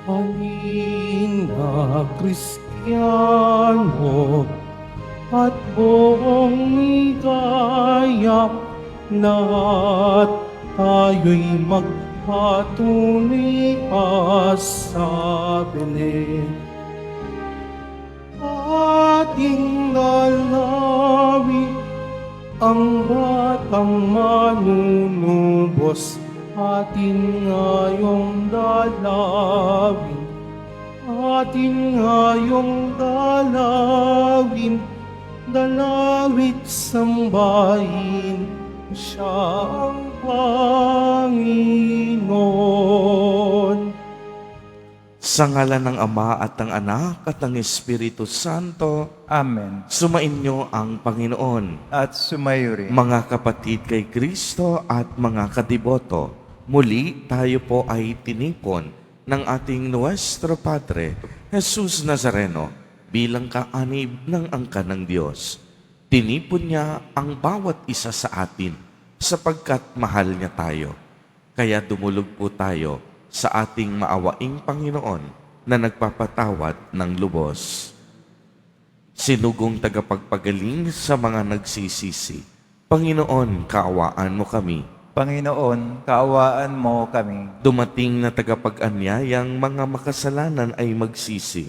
Halina Kristiyano at buong gayak lahat tayo'y magpatunay pa sa Belen. Ating dalawin ang batang manunubos, ating ngayong dalawin, ating ngayong dalawin, dalawit sambahin, siya ang Panginoon. Sa ngalan ng Ama at ng Anak at ng Espiritu Santo, Amen. sumainyo ang Panginoon. At sumayo rin. Mga kapatid kay Kristo at mga kadiboto, muli tayo po ay tinipon ng ating Nuestro Padre, Jesus Nazareno, bilang kaanib ng angkan ng Diyos. Tinipon niya ang bawat isa sa atin sapagkat mahal niya tayo. Kaya dumulog po tayo sa ating maawaing Panginoon na nagpapatawad ng lubos. Sinugong tagapagpagaling sa mga nagsisisi, Panginoon, kaawaan mo kami. Panginoon, kaawaan mo kami. Dumating na tagapag-anyayang mga makasalanan ay magsisi,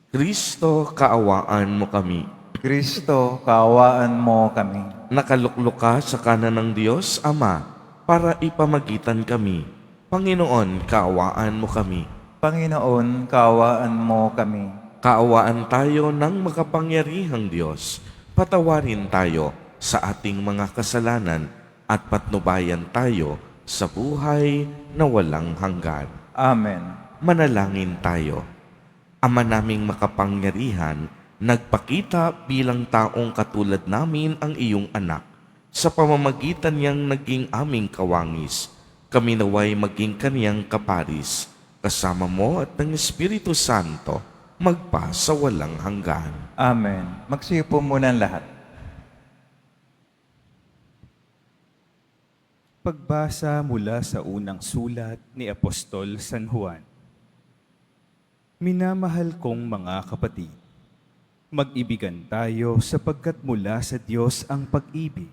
Kristo, kaawaan mo kami. Kristo, kaawaan mo kami. Nakaluklok ka sa kanan ng Diyos, Ama, para ipamagitan kami. Panginoon, kaawaan mo kami. Panginoon, kaawaan mo kami. Kaawaan tayo ng makapangyarihang Diyos. Patawarin tayo sa ating mga kasalanan at patnubayan tayo sa buhay na walang hanggan. Amen. Manalangin tayo. Ama naming makapangyarihan, nagpakita bilang taong katulad namin ang iyong anak. Sa pamamagitan niyang naging aming kawangis, kami naway maging kaniyang kaparis, kasama mo at ng Espiritu Santo, magpa sa walang hanggan. Amen. Magsipo muna ang lahat. Pagbasa mula sa unang sulat ni Apostol San Juan. Minamahal kong mga kapatid, mag-ibigan tayo sapagkat mula sa Diyos ang pag-ibig.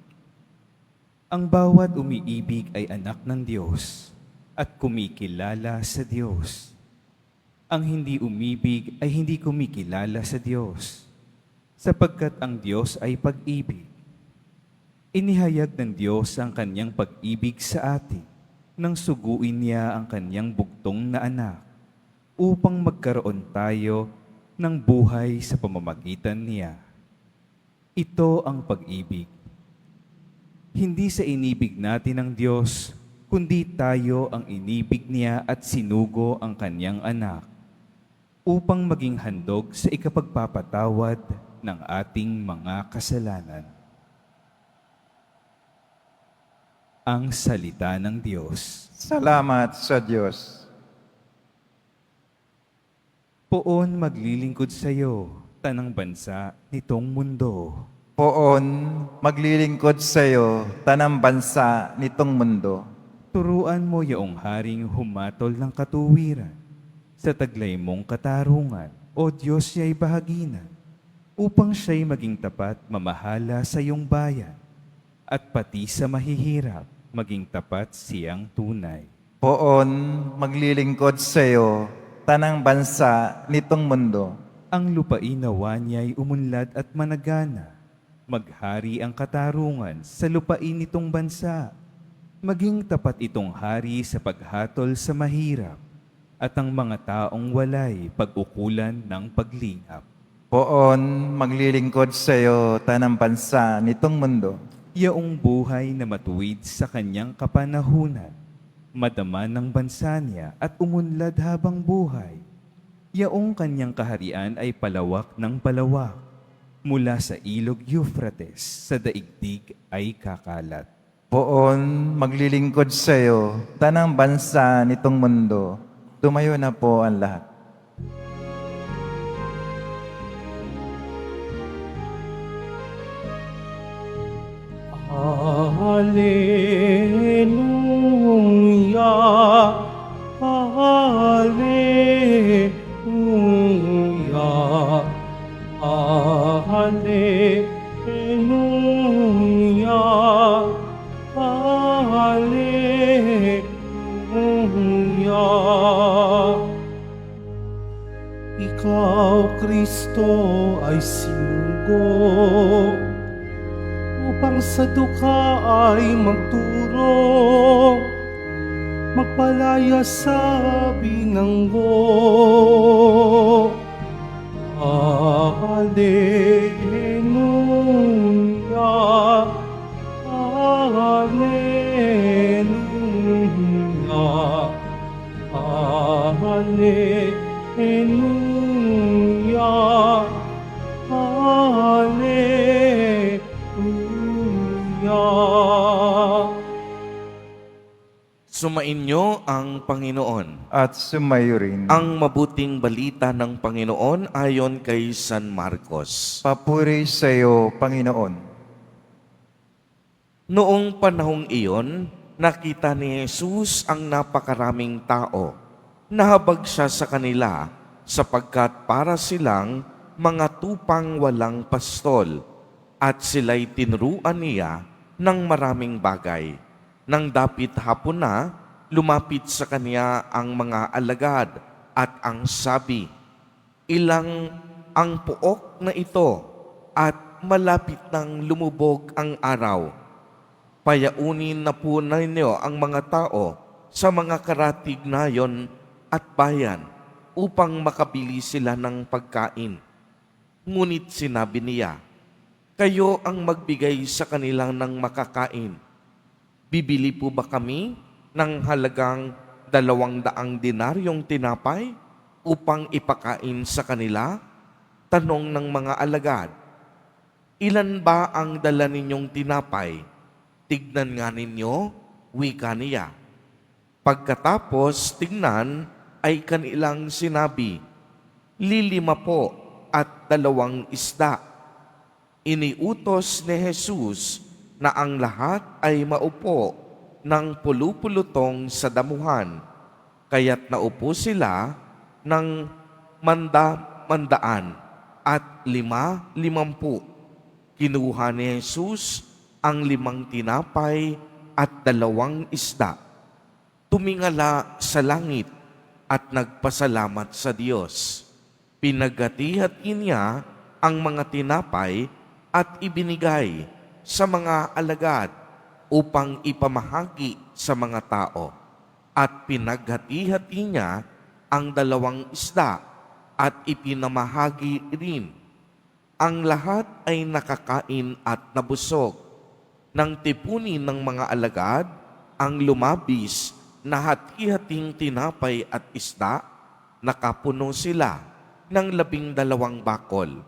Ang bawat umiibig ay anak ng Diyos at kumikilala sa Diyos. Ang hindi umibig ay hindi kumikilala sa Diyos, sapagkat ang Diyos ay pag-ibig. Inihayag ng Diyos ang kanyang pag-ibig sa atin nang suguin niya ang kanyang bugtong na anak upang magkaroon tayo ng buhay sa pamamagitan niya. Ito ang pag-ibig. Hindi sa inibig natin ng Diyos, kundi tayo ang inibig niya at sinugo ang kanyang anak upang maging handog sa ikapagpapatawad ng ating mga kasalanan. Ang salita ng Diyos. Salamat sa Diyos. Poon maglilingkod sa iyo, tanang bansa nitong mundo. Poon, maglilingkod sa iyo, tanang bansa nitong mundo. Turuan mo yaong haring humatol ng katuwiran sa taglay mong katarungan, o Diyos siya'y bahaginan, upang siya'y maging tapat mamahala sa iyong bayan, at pati sa mahihirap maging tapat siyang tunay. Poon, maglilingkod sa iyo, tanang bansa nitong mundo. Ang lupain nawa niya'y umunlad at managana, maghari ang katarungan sa lupain nitong bansa. Maging tapat itong hari sa paghatol sa mahirap at ang mga taong walay pag-ukulan ng paglingap. Poon, maglilingkod sa iyo, tanang bansa nitong mundo. Yaong buhay na matuwid sa kanyang kapanahunan, madama ng bansa niya at umunlad habang buhay. Yaong kanyang kaharian ay palawak ng palawak, mula sa ilog Euphrates sa daigdig ay kakalat. Poon, maglilingkod sa iyo, tanang bansa nitong mundo. Tumayo na po ang lahat. Hallelujah, Hallelujah. Ikaw, Kristo, ay sinugo upang sa duka ay magturo, magpalaya sa binanggo. Alleluia, Alleluia, Alleluia, Alleluia. Sumainyo ang Panginoon. At sumayo rin. Ang mabuting balita ng Panginoon ayon kay San Marcos. Papuri sa iyo, Panginoon. Noong panahong iyon, nakita ni Jesus ang napakaraming tao. Nahabag siya sa kanila sapagkat para silang mga tupang walang pastol at sila'y tinuruan niya ng maraming bagay. Nang dapit hapon na, lumapit sa kanya ang mga alagad at ang sabi, "Ilang ang puok na ito at malapit nang lumubog ang araw. Payaunin na po ninyo ang mga tao sa mga karatig nayon at bayan upang makabili sila ng pagkain." Ngunit sinabi niya, "Kayo ang magbigay sa kanilang ng makakain." Bibili po ba kami ng halagang 200 dinaryong tinapay upang ipakain sa kanila? Tanong ng mga alagad. "Ilan ba ang dala ninyong tinapay? Tignan nga ninyo," wika niya. Pagkatapos tignan ay kanilang sinabi, 5 po at 2 isda. Iniutos ni Jesus na ang lahat ay maupo ng pulupulutong sa damuhan, kaya't naupo sila ng manda-mandaan at 50. Kinuha ni Jesus ang 5 tinapay at 2 isda. Tumingala sa langit at nagpasalamat sa Diyos. Pinaghati-hati niya ang mga tinapay at ibinigay sa mga alagad upang ipamahagi sa mga tao. At pinaghati-hati niya ang 2 isda at ipinamahagi rin. Ang lahat ay nakakain at nabusog. Nang tipunin ng mga alagad ang lumabis na hati-hating tinapay at isda, nakapuno sila ng 12 bakol.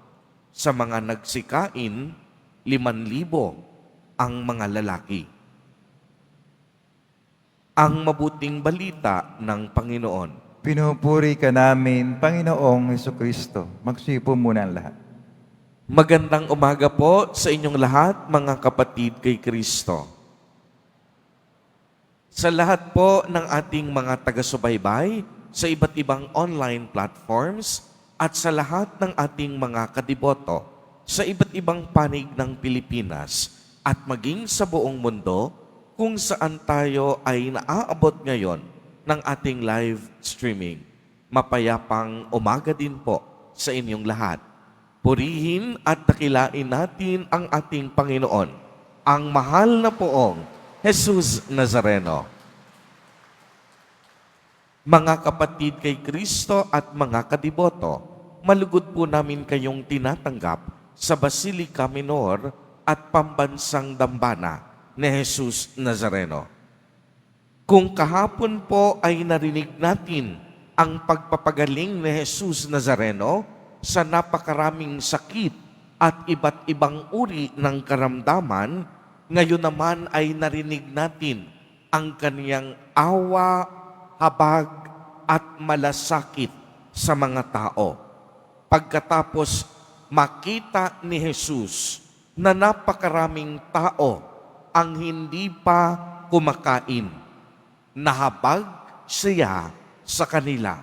Sa mga nagsikain, 5,000 ang mga lalaki. Ang mabuting balita ng Panginoon. Pinupuri ka namin, Panginoong Hesukristo. Magsipo muna ang lahat. Magandang umaga po sa inyong lahat, mga kapatid kay Kristo. Sa lahat po ng ating mga taga-subaybay sa iba't ibang online platforms at sa lahat ng ating mga kadiboto sa iba't ibang panig ng Pilipinas at maging sa buong mundo kung saan tayo ay naaabot ngayon ng ating live streaming. Mapayapang umaga din po sa inyong lahat. Purihin at dakilain natin ang ating Panginoon, ang mahal na poong Jesus Nazareno. Mga kapatid kay Kristo at mga kadiboto, malugod po namin kayong tinatanggap sa Basilica Minor at Pambansang Dambana ni Jesus Nazareno. Kung kahapon po ay narinig natin ang pagpapagaling ni Jesus Nazareno sa napakaraming sakit at iba't ibang uri ng karamdaman, ngayon naman ay narinig natin ang kaniyang awa, habag at malasakit sa mga tao. Pagkatapos makita ni Jesus na napakaraming tao ang hindi pa kumakain, nahabag siya sa kanila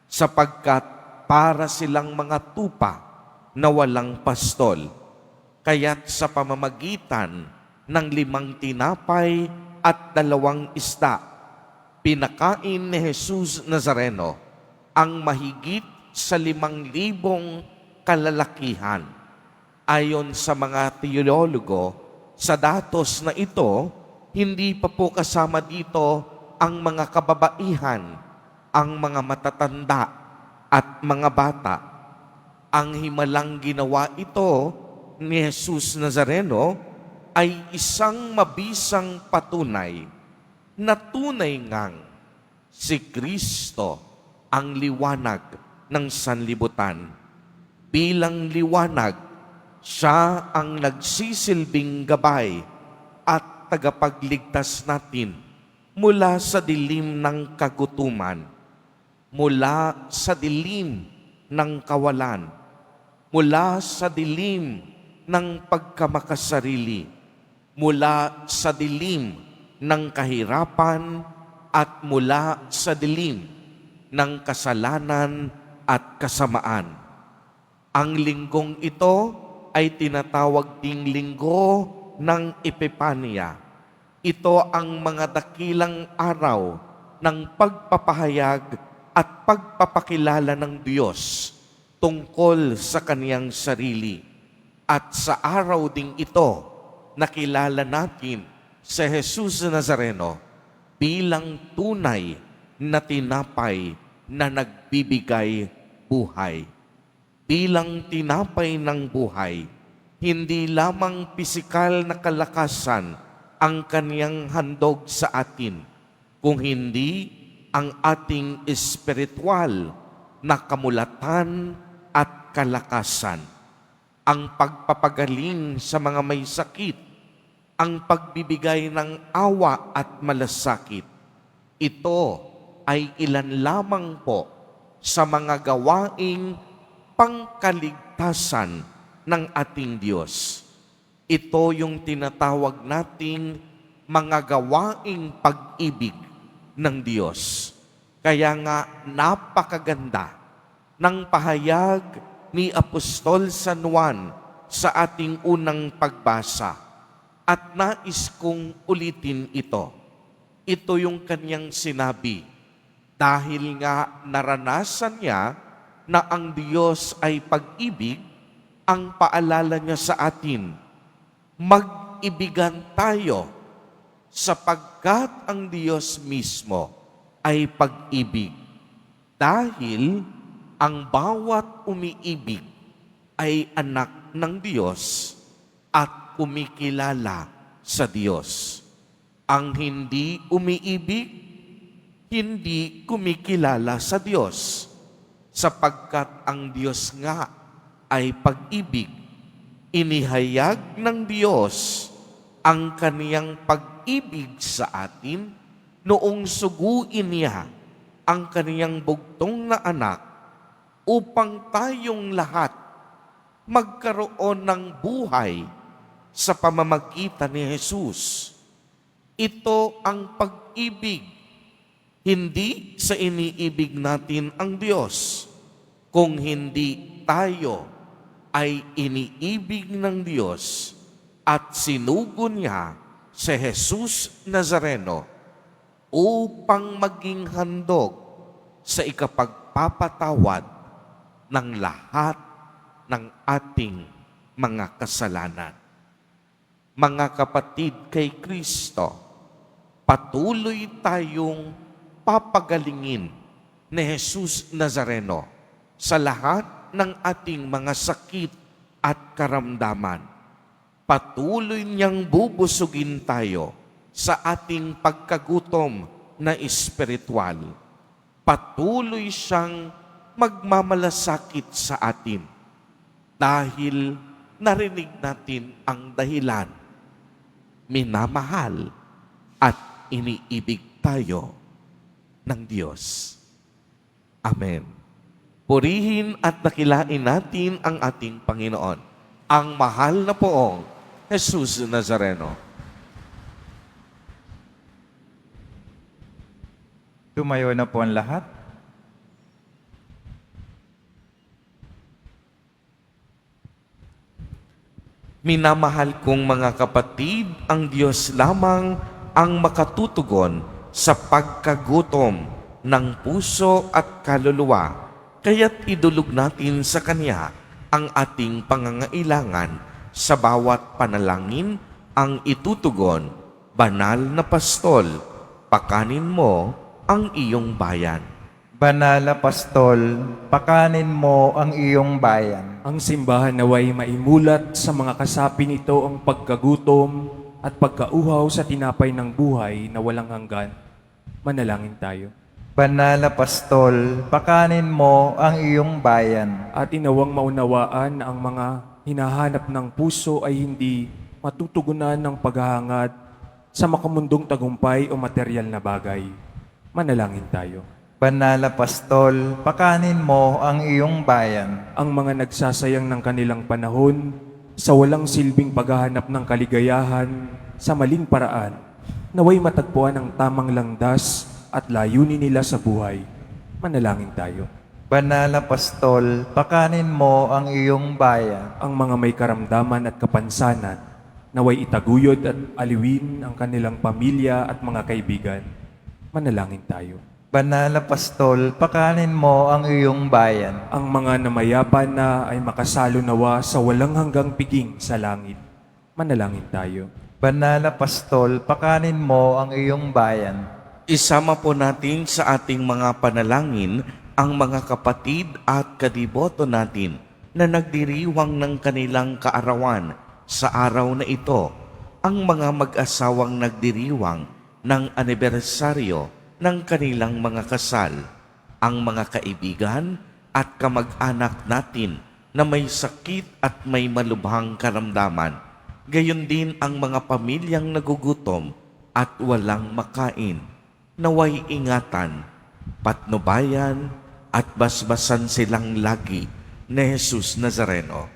sapagkat para silang mga tupa na walang pastol. Kaya't sa pamamagitan ng 5 tinapay at 2 isda, pinakain ni Jesus Nazareno ang mahigit sa 5,000 kalalakihan. Ayon sa mga teologo, sa datos na ito, hindi pa po kasama dito ang mga kababaihan, ang mga matatanda at mga bata. Ang himalang ginawa ito ni Jesus Nazareno ay isang mabisang patunay na tunay ngang si Kristo ang liwanag ng sanlibutan. Bilang liwanag, siya ang nagsisilbing gabay at tagapagligtas natin mula sa dilim ng kagutuman, mula sa dilim ng kawalan, mula sa dilim ng pagkamakasarili, mula sa dilim ng kahirapan at mula sa dilim ng kasalanan at kasamaan. Ang linggong ito ay tinatawag ding linggo ng Epipanya. Ito ang mga dakilang araw ng pagpapahayag at pagpapakilala ng Diyos tungkol sa kaniyang sarili. At sa araw ding ito, nakilala natin si Jesus Nazareno bilang tunay na tinapay na nagbibigay buhay. Bilang tinapay ng buhay, hindi lamang pisikal na kalakasan ang kaniyang handog sa atin, kung hindi ang ating espiritual na kamulatan at kalakasan, ang pagpapagaling sa mga may sakit, ang pagbibigay ng awa at malasakit. Ito ay ilan lamang po sa mga gawaing pangkaligtasan ng ating Diyos. Ito yung tinatawag nating mga gawaing pag-ibig ng Diyos. Kaya nga napakaganda ng pahayag ni Apostol San Juan sa ating unang pagbasa. At nais kong ulitin ito. Ito yung kanyang sinabi. Dahil nga naranasan niya na ang Diyos ay pag-ibig, ang paalala niya sa atin, mag-ibigan tayo sapagkat ang Diyos mismo ay pag-ibig. Dahil ang bawat umiibig ay anak ng Diyos at kumikilala sa Diyos. Ang hindi umiibig, hindi kumikilala sa Diyos, sapagkat ang Diyos nga ay pag-ibig. Inihayag ng Diyos ang kaniyang pag-ibig sa atin noong suguin niya ang kaniyang bugtong na anak upang tayong lahat magkaroon ng buhay sa pamamagitan ni Jesus. Ito ang pag-ibig. Hindi sa iniibig natin ang Diyos, kung hindi tayo ay iniibig ng Diyos at sinugo niya si Jesus Nazareno upang maging handog sa ikapagpapatawad ng lahat ng ating mga kasalanan. Mga kapatid kay Kristo, patuloy tayong papagalingin ni Jesus Nazareno sa lahat ng ating mga sakit at karamdaman. Patuloy niyang bubusugin tayo sa ating pagkagutom na espiritual. Patuloy siyang magmamalasakit sa atin dahil narinig natin ang dahilan. Minamahal at iniibig tayo ng Diyos. Amen. Purihin at dakilain natin ang ating Panginoon, ang mahal na poong Jesus Nazareno. Tumayo na po ang lahat. Minamahal kong mga kapatid, ang Diyos lamang ang makatutugon sa pagkagutom ng puso at kaluluwa, kaya't idulog natin sa Kanya ang ating pangangailangan sa bawat panalangin ang itutugon. Banal na Pastol, pakanin mo ang iyong bayan. Banal na Pastol, pakanin mo ang iyong bayan. Ang simbahan naway maimulat sa mga kasapi nito ang pagkagutom at pagkauhaw sa tinapay ng buhay na walang hanggan. Manalangin tayo. Banal na Pastol, pakanin mo ang iyong bayan. At inawang maunawaan na ang mga hinahanap ng puso ay hindi matutugunan ng paghahangad sa makamundong tagumpay o material na bagay. Manalangin tayo. Banal na Pastol, pakanin mo ang iyong bayan. Ang mga nagsasayang ng kanilang panahon sa walang silbing paghahanap ng kaligayahan sa maling paraan, naway matagpuan ang tamang landas at layunin nila sa buhay. Manalangin tayo. Banal na Pastol, pakanin mo ang iyong bayan. Ang mga may karamdaman at kapansanan, naway itaguyod at aliwin ang kanilang pamilya at mga kaibigan. Manalangin tayo. Banal na Pastol, pakanin mo ang iyong bayan. Ang mga namayapan na ay makasalo nawa sa walang hanggang piging sa langit. Manalangin tayo. Banal na Pastol, pakanin mo ang iyong bayan. Isama po natin sa ating mga panalangin ang mga kapatid at kadiboto natin na nagdiriwang ng kanilang kaarawan sa araw na ito. Ang mga mag-asawang nagdiriwang ng anibersaryo ng kanilang mga kasal, ang mga kaibigan at kamag-anak natin na may sakit at may malubhang karamdaman, gayon din ang mga pamilyang nagugutom at walang makain. Naway ingatan, patnubayan at basbasan silang lagi ni Jesus Nazareno.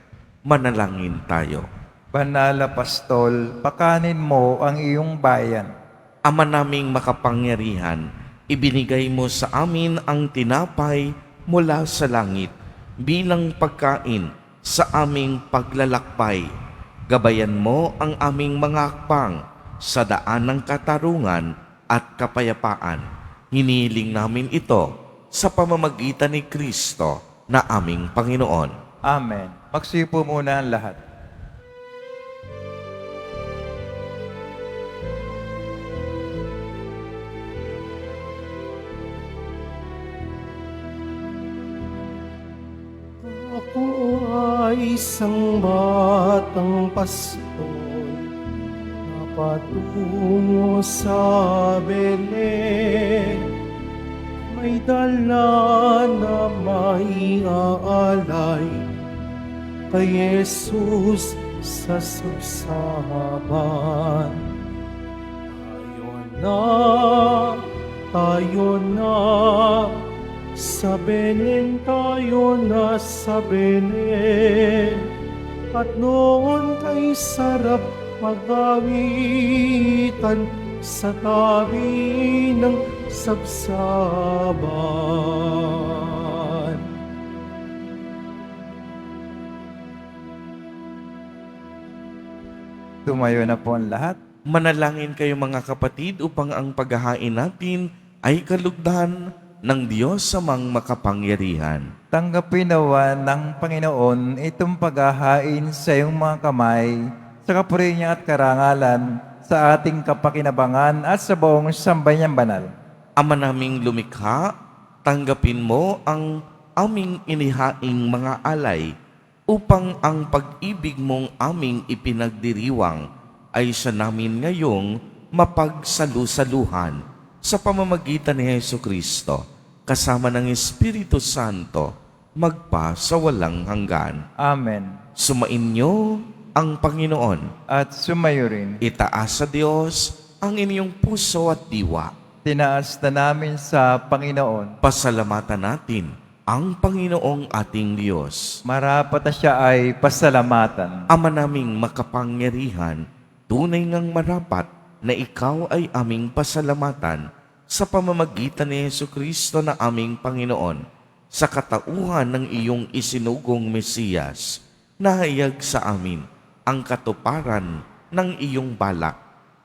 Manalangin tayo. Banal na Pastol, pakanin mo ang iyong bayan. Ama naming makapangyarihan, ibinigay mo sa amin ang tinapay mula sa langit bilang pagkain sa aming paglalakbay. Gabayan mo ang aming mga hakbang sa daan ng katarungan at kapayapaan. Hinihiling namin ito sa pamamagitan ni Kristo na aming Panginoon. Amen. Magsipo muna ang lahat. Ako ay isang batang pastol na patungo sa Belen. May dala na maiaalay kay Jesus sa sabsaban. Tayo na, sa Belen tayo na sa Belen. At noon ay sarap magawitan sa tabi ng sabsaban. Tumayo na po ang lahat. Manalangin kayo mga kapatid upang ang paghahain natin ay kalugdan ng Diyos amang makapangyarihan. Tanggapin nawa ng Panginoon itong paghahain sa iyong mga kamay, sa kapuri niya at karangalan, sa ating kapakinabangan at sa buong sambayan banal. Ama naming lumikha, tanggapin mo ang aming inihaing mga alay upang ang pag-ibig mong aming ipinagdiriwang ay sa namin ngayong mapagsalusaluhan sa pamamagitan ni Jesucristo, kasama ng Espiritu Santo, magpa sa walang hanggan. Amen. Sumainyo ang Panginoon. At sumayo rin. Itaas sa Diyos ang inyong puso at diwa. Tinaas na namin sa Panginoon. Pasalamatan natin ang Panginoong ating Diyos. Marapat na siya ay pasalamatan. Ama naming makapangyarihan, tunay ngang marapat na ikaw ay aming pasalamatan sa pamamagitan ni Jesucristo na aming Panginoon, sa katauhan ng iyong isinugong Mesiyas, nahayag sa amin ang katuparan ng iyong balak.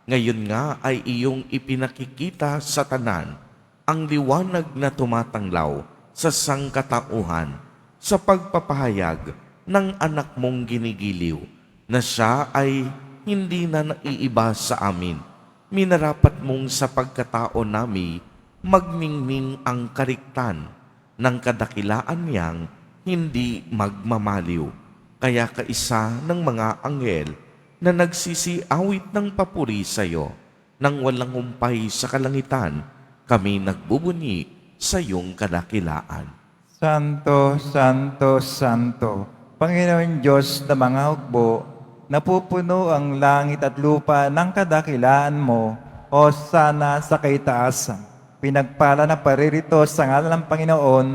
Ngayon nga ay iyong ipinakikita sa tanan ang liwanag na tumatanglaw sa sangkatauhan sa pagpapahayag ng anak mong ginigiliw na siya ay hindi na naiiba sa amin. Minarapat mong sa pagkatao nami magningning ang kariktan ng kadakilaan niyang hindi magmamaliw. Kaya kaisa ng mga anghel na nagsisiawit ng papuri sa iyo nang walang humpay sa kalangitan, kami nagbubunyi sa iyong kadakilaan. Santo, Santo, Santo, Panginoon Diyos na mga hukbo, napupuno ang langit at lupa ng kadakilaan mo, o sana sa kaitaasan. Pinagpala na paririto sa ngalan ng Panginoon,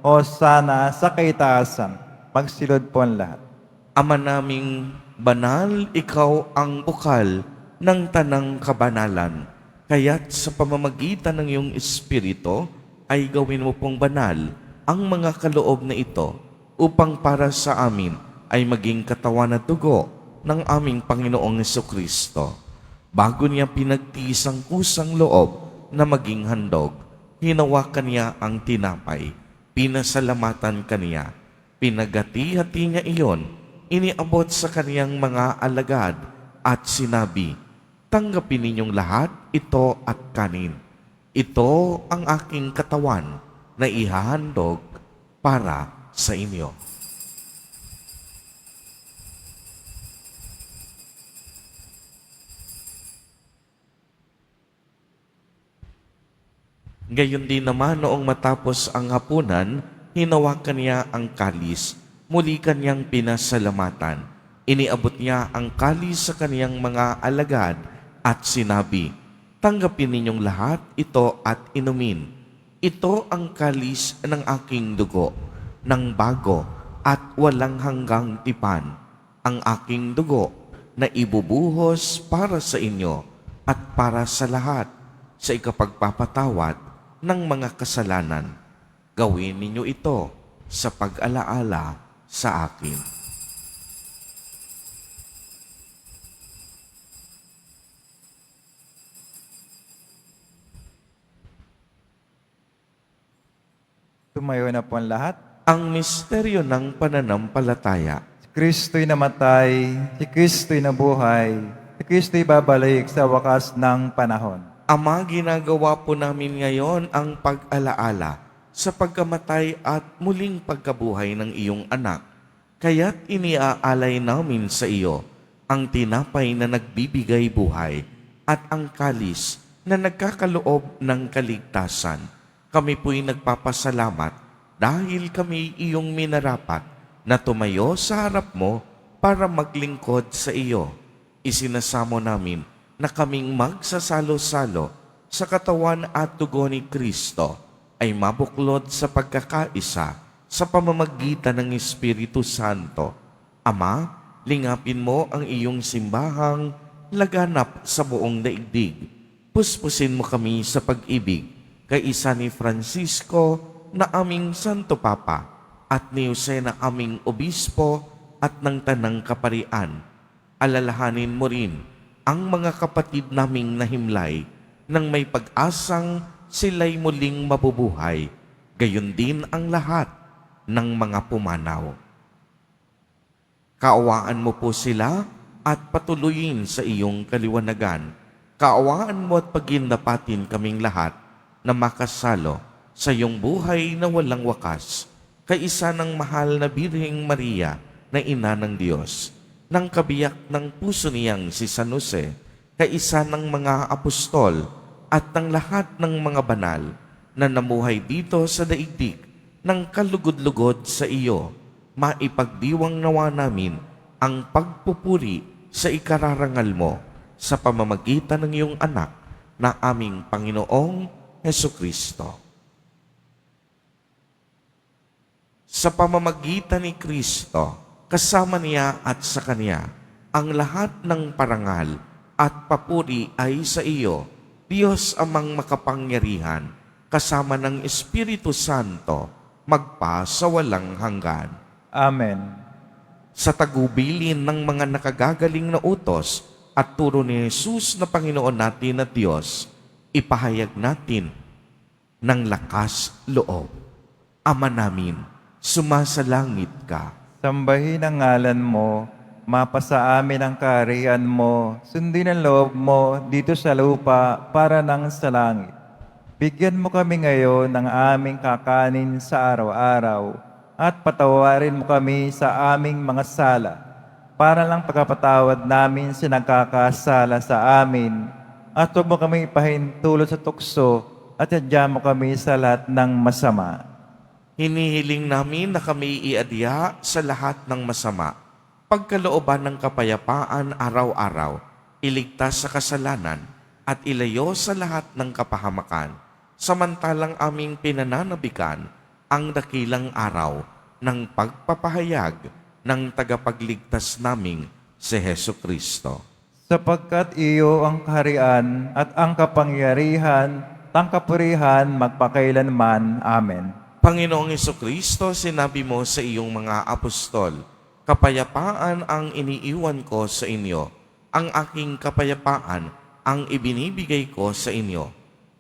o sana sa kaitaasan. Magsilod po ang lahat. Ama naming banal, ikaw ang bukal ng tanang kabanalan. Kaya't sa pamamagitan ng iyong Espiritu ay gawin mo pong banal ang mga kaloob na ito upang para sa amin ay maging katawan at dugo ng aming Panginoong Jesucristo. Bago niya pinagtiis ang kusang loob na maging handog, hinawakan niya ang tinapay, pinasalamatan kaniya, pinagati-hati niya iyon, iniabot sa kaniyang mga alagad at sinabi, "Tanggapin ninyong lahat ito at kanin. Ito ang aking katawan na ihahandog para sa inyo." Gayon din naman noong matapos ang hapunan, hinawakan niya ang kalis, muli kanyang pinasalamatan. Iniabot niya ang kalis sa kaniyang mga alagad at sinabi, "Tanggapin ninyong lahat ito at inumin. Ito ang kalis ng aking dugo, ng bago at walang hanggang tipan, ang aking dugo na ibubuhos para sa inyo at para sa lahat sa ikapagpapatawad ng mga kasalanan. Gawin ninyo ito sa pag-alaala sa akin." Tumayo na po ang lahat. Ang misteryo ng pananampalataya. Si Kristo'y namatay, si Kristo'y nabuhay, si Kristo'y babalik sa wakas ng panahon. Ama, ginagawa po namin ngayon ang pag-alaala sa pagkamatay at muling pagkabuhay ng iyong anak. Kaya't iniaalay namin sa iyo ang tinapay na nagbibigay buhay at ang kalis na nagkakaloob ng kaligtasan. Kami po'y nagpapasalamat dahil kami iyong minarapat na tumayo sa harap mo para maglingkod sa iyo. Isinasamo namin na kaming magsasalo-salo sa katawan at dugo ni Kristo ay mabuklod sa pagkakaisa sa pamamagitan ng Espiritu Santo. Ama, lingapin mo ang iyong simbahang laganap sa buong daigdig. Puspusin mo kami sa pag-ibig kaisa ni Francisco na aming Santo Papa at ni Jose na aming Obispo at ng Tanang Kaparian. Alalahanin mo rin ang mga kapatid naming nahimlay nang may pag-asang sila'y muling mabubuhay, gayon din ang lahat ng mga pumanaw. Kaawaan mo po sila at patuloyin sa iyong kaliwanagan. Kaawaan mo at pagindapatin kaming lahat na makasalo sa iyong buhay na walang wakas, kaisa ng mahal na Birheng Maria na Ina ng Diyos, ng kabiyak ng puso niyang si San Jose, kaisa ng mga apostol at ng lahat ng mga banal na namuhay dito sa daigdig ng kalugod-lugod sa iyo, maipagdiwang nawa namin ang pagpupuri sa ikararangal mo sa pamamagitan ng iyong anak na aming Panginoong Jesucristo. Sa pamamagitan ni Kristo, kasama niya at sa Kanya, ang lahat ng parangal at papuri ay sa iyo, Diyos amang makapangyarihan, kasama ng Espiritu Santo, magpa sa walang hanggan. Amen. Sa tagubilin ng mga nakagagaling na utos at turo ni Jesus na Panginoon natin at Diyos, ipahayag natin ng lakas loob. Ama namin, sumasalangit ka. Sambahin ang ngalan mo, mapasa amin ang kaharian mo, sundin ang loob mo dito sa lupa para nang sa langit. Bigyan mo kami ngayon ng aming kakanin sa araw-araw at patawarin mo kami sa aming mga sala para lang pagkapatawad namin sa nagkakasala sa amin at huwag mo kami ipahintulot sa tukso at yadya mo kami sa lahat ng masama. Hinihiling namin na kami iadya sa lahat ng masama, pagkalooban ng kapayapaan araw-araw, iligtas sa kasalanan at ilayo sa lahat ng kapahamakan, samantalang aming pinananabikan ang dakilang araw ng pagpapahayag ng tagapagligtas naming si Hesu Kristo. Sapagkat iyo ang kaharian at ang kapangyarihan, ang kapurihan magpakailanman. Amen. Panginoong Hesu Kristo, sinabi mo sa iyong mga apostol, kapayapaan ang iniiwan ko sa inyo, ang aking kapayapaan ang ibinibigay ko sa inyo.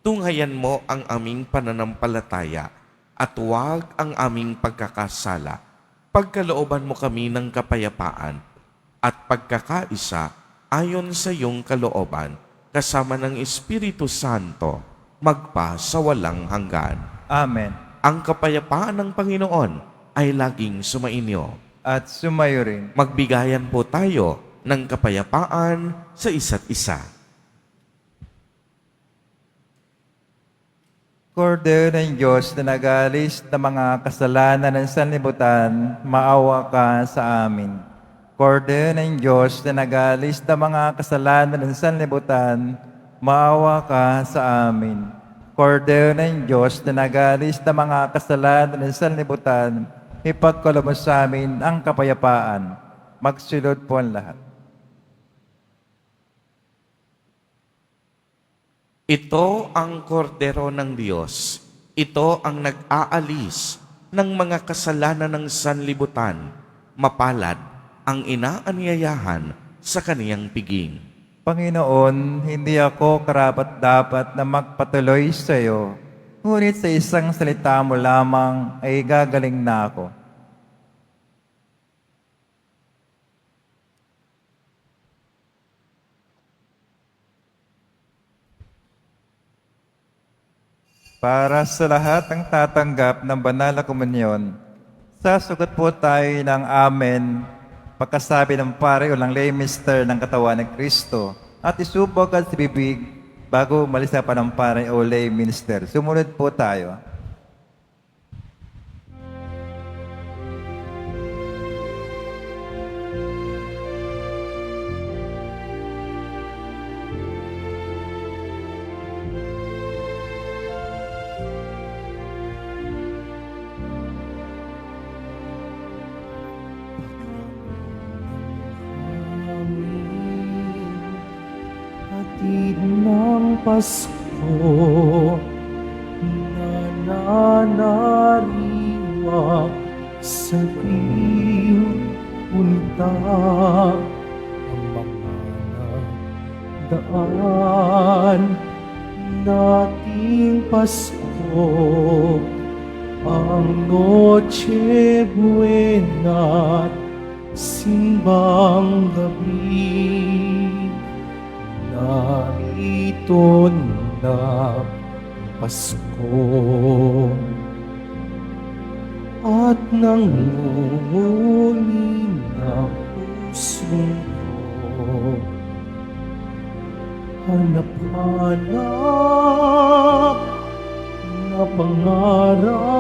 Tunghayan mo ang aming pananampalataya at huwag ang aming pagkakasala. Pagkalooban mo kami ng kapayapaan at pagkakaisa ayon sa iyong kalooban, kasama ng Espiritu Santo, magpa sa walang hanggan. Amen. Ang kapayapaan ng Panginoon ay laging sumainyo. At sumayo rin. Magbigayan po tayo ng kapayapaan sa isa't isa. Kordero ng Diyos na nag-aalis ng mga kasalanan ng sanlibutan, maawa ka sa amin. Kordero ng Diyos na nag-aalis ng mga kasalanan ng sanlibutan, maawa ka sa amin. Kordero ng Diyos na nag-aalis ng mga kasalanan ng sanlibutan, ipagkaloob mo sa amin ang kapayapaan. Magsulod po ang lahat. Ito ang kordero ng Diyos. Ito ang nag-aalis ng mga kasalanan ng sanlibutan. Mapalad ang inaanyayahan sa kaniyang piging. Panginoon, hindi ako karapat-dapat na magpatuloy sa iyo, ngunit sa isang salita mo lamang ay gagaling na ako. Para sa lahat ng tatanggap ng banal na komunyon, sasagot po tayo ng amen pagkasabi ng pare o ng lay mister ng katawan ng Kristo at isubok at sa bibig bago umalis na panampare o lay minister. Sumunod po tayo. Hatid ng Pasko na nanariwa sa punta ang mga nagdaan nating Pasko, ang Noche Buena at simbang gabi. Narito na ang Pasko at nangunguni ng puso ko. Hanap-hanap na pangarap,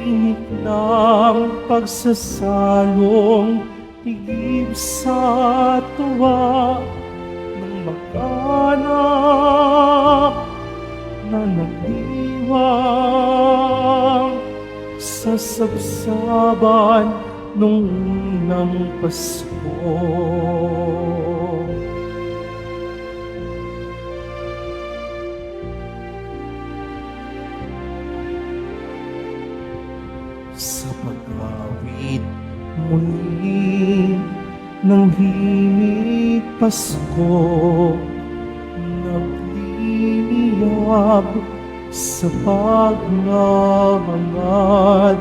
init ng pagsasalong tigib sa tuwa ng mag-anak na nagdiwang sa sabsaban nung unang Pasko. Sa pag-awit muli ng himig Pasko, nagliliyab sa paghahangad.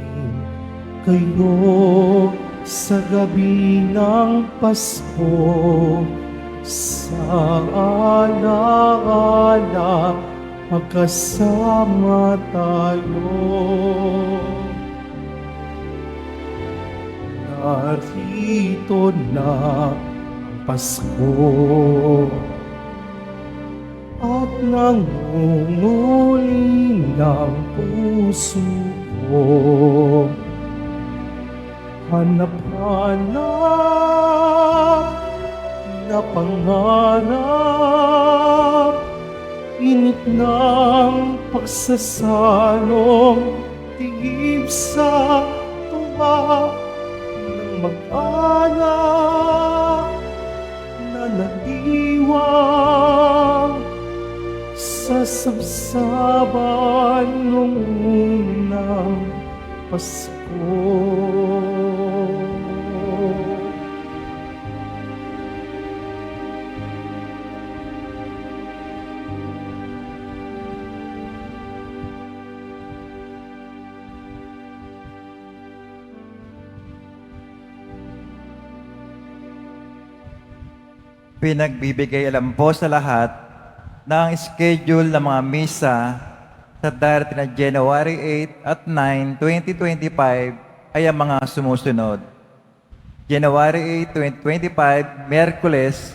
Makapiling kayo sa gabi ng Pasko, sa alaala magkasama tayo. Narito na ang Pasko at nangunguli ng puso ko. Hanap-hanap na pangarap, init ng pagsasalong, tigib sa tuwa ng mag-anak na nagdiwang sa sabsaban nung unang Pasko. Pinagbibigay alam po sa lahat na ang schedule ng mga misa sa darating na January 8 at 9, 2025 ay ang mga sumusunod. January 8, 2025, Miyerkules,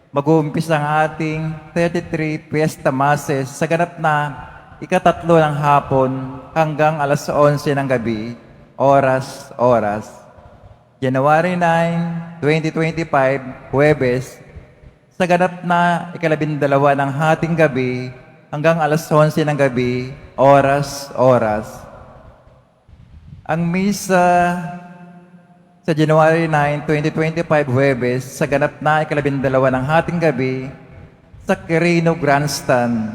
mag-uumpisa ang ating 33 Fiesta Masses sa ganap na ikatatlo ng hapon hanggang alas 11 ng gabi, oras. January 9, 2025, Huwebes, sa ganap na ikalabindalawa ng hating gabi hanggang alas 11 ng gabi, oras. Ang misa sa January 9, 2025, Huwebes, sa ganap na ikalabindalawa ng hating gabi sa Quirino Grandstand.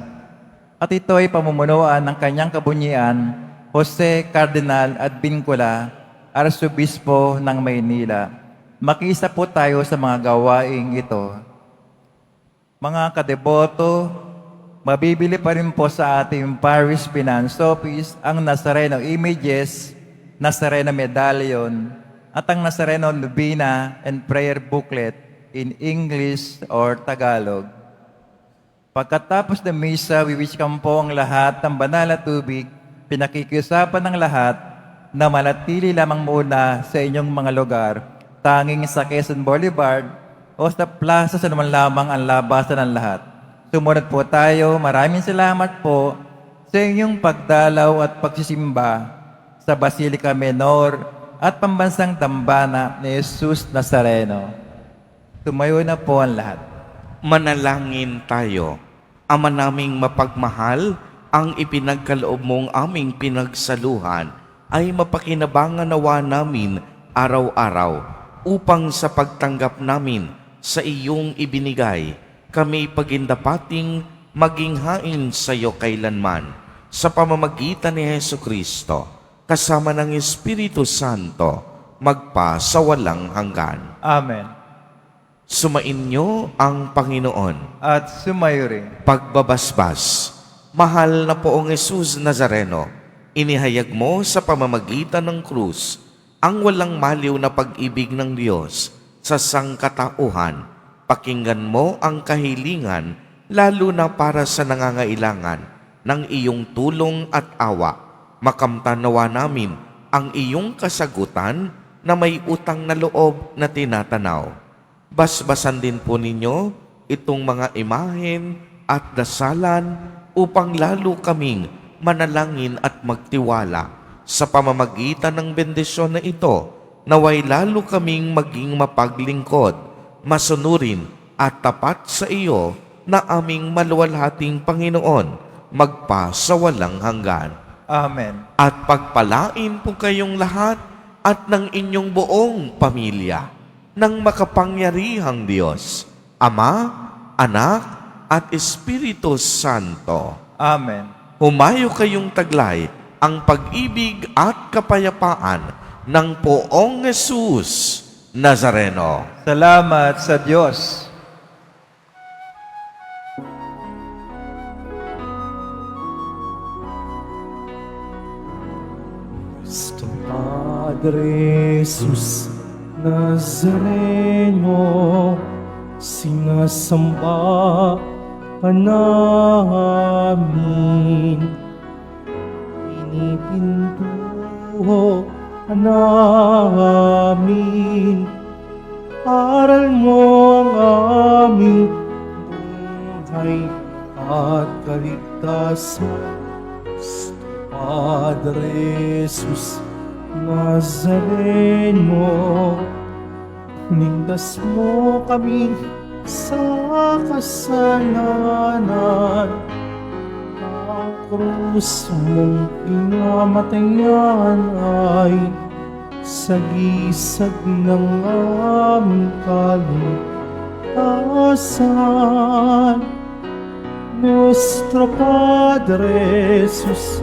At ito ay pamumunuan ng kanyang kabunyian, Jose Cardinal Advincula, Arsobispo ng Maynila. Makisa po tayo sa mga gawaing ito. Mga kadeboto, mabibili pa rin po sa ating Parish Finance Office ang Nazareno Images, Nazareno Medallion, at ang Nazareno Lubina and Prayer Booklet in English or Tagalog. Pagkatapos ng misa, wiwishkan po ang lahat ng banal na tubig, pinakikiusapan ng lahat na manatili lamang muna sa inyong mga lugar, tanging sa Quezon Boulevard, o sa plaza sa naman lamang ang labasan ng lahat. Sumunod po tayo. Maraming salamat po sa inyong pagdalaw at pagsisimba sa Basilica Menor at Pambansang Dambana ni Jesus Nazareno. Tumayo na po ang lahat. Manalangin tayo. Ama naming mapagmahal, ang ipinagkaloob mong aming pinagsaluhan ay mapakinabangan nawa namin araw-araw upang sa pagtanggap namin sa iyong ibinigay, kami pagindapating maging hain sa iyo kailanman sa pamamagitan ni Jesucristo, kasama ng Espiritu Santo, magpa sa walang hanggan. Amen. Sumainyo ang Panginoon. At sumayo rin. Pagbabasbas, mahal na poong Jesus Nazareno, inihayag mo sa pamamagitan ng krus ang walang maliw na pag-ibig ng Diyos sa sangkatauhan. Pakinggan mo ang kahilingan, lalo na para sa nangangailangan ng iyong tulong at awa. Makamtan nawa namin ang iyong kasagutan na may utang na loob na tinatanaw. Basbasan din po ninyo itong mga imahen at dasalan upang lalo kaming manalangin at magtiwala sa pamamagitan ng bendisyon na ito. Naway lalo kaming maging mapaglingkod, masunurin at tapat sa iyo na aming maluwalhating Panginoon, magpa sa walang hanggan. Amen. At pagpalain po kayong lahat at ng inyong buong pamilya ng makapangyarihang Diyos, Ama, Anak, at Espiritu Santo. Amen. Humayo kayong taglay ang pag-ibig at kapayapaan ng Poong Jesus Nazareno. Salamat sa Diyos. Nuestro Padre Jesus Nazareno, sinasamba ka namin. Pinipintuho ka namin. Aral mo ang aming buhay at kaligtasan. Padre Jesus Nazareno, ligtas mo kami sa kasalanan. Ang krus mong pinamatayan ay sagisag ng aming kaligtasan. Nuestro Padre Jesus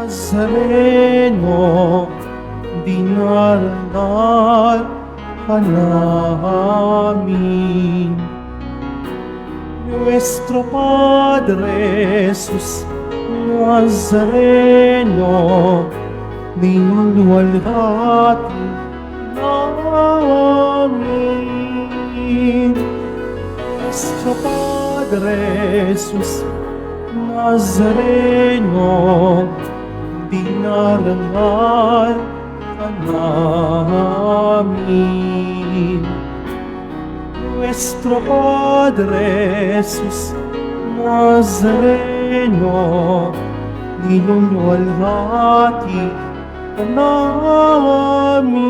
Nazareno, dinarangal ka namin. Nuestro Padre Jesus Nazareno, niluwalhati namin. Nuestro Padre Jesus Nazareno, dinarangal ka namin. Nuestro Padre Jesus Nazareno, niluwalhati ka namin.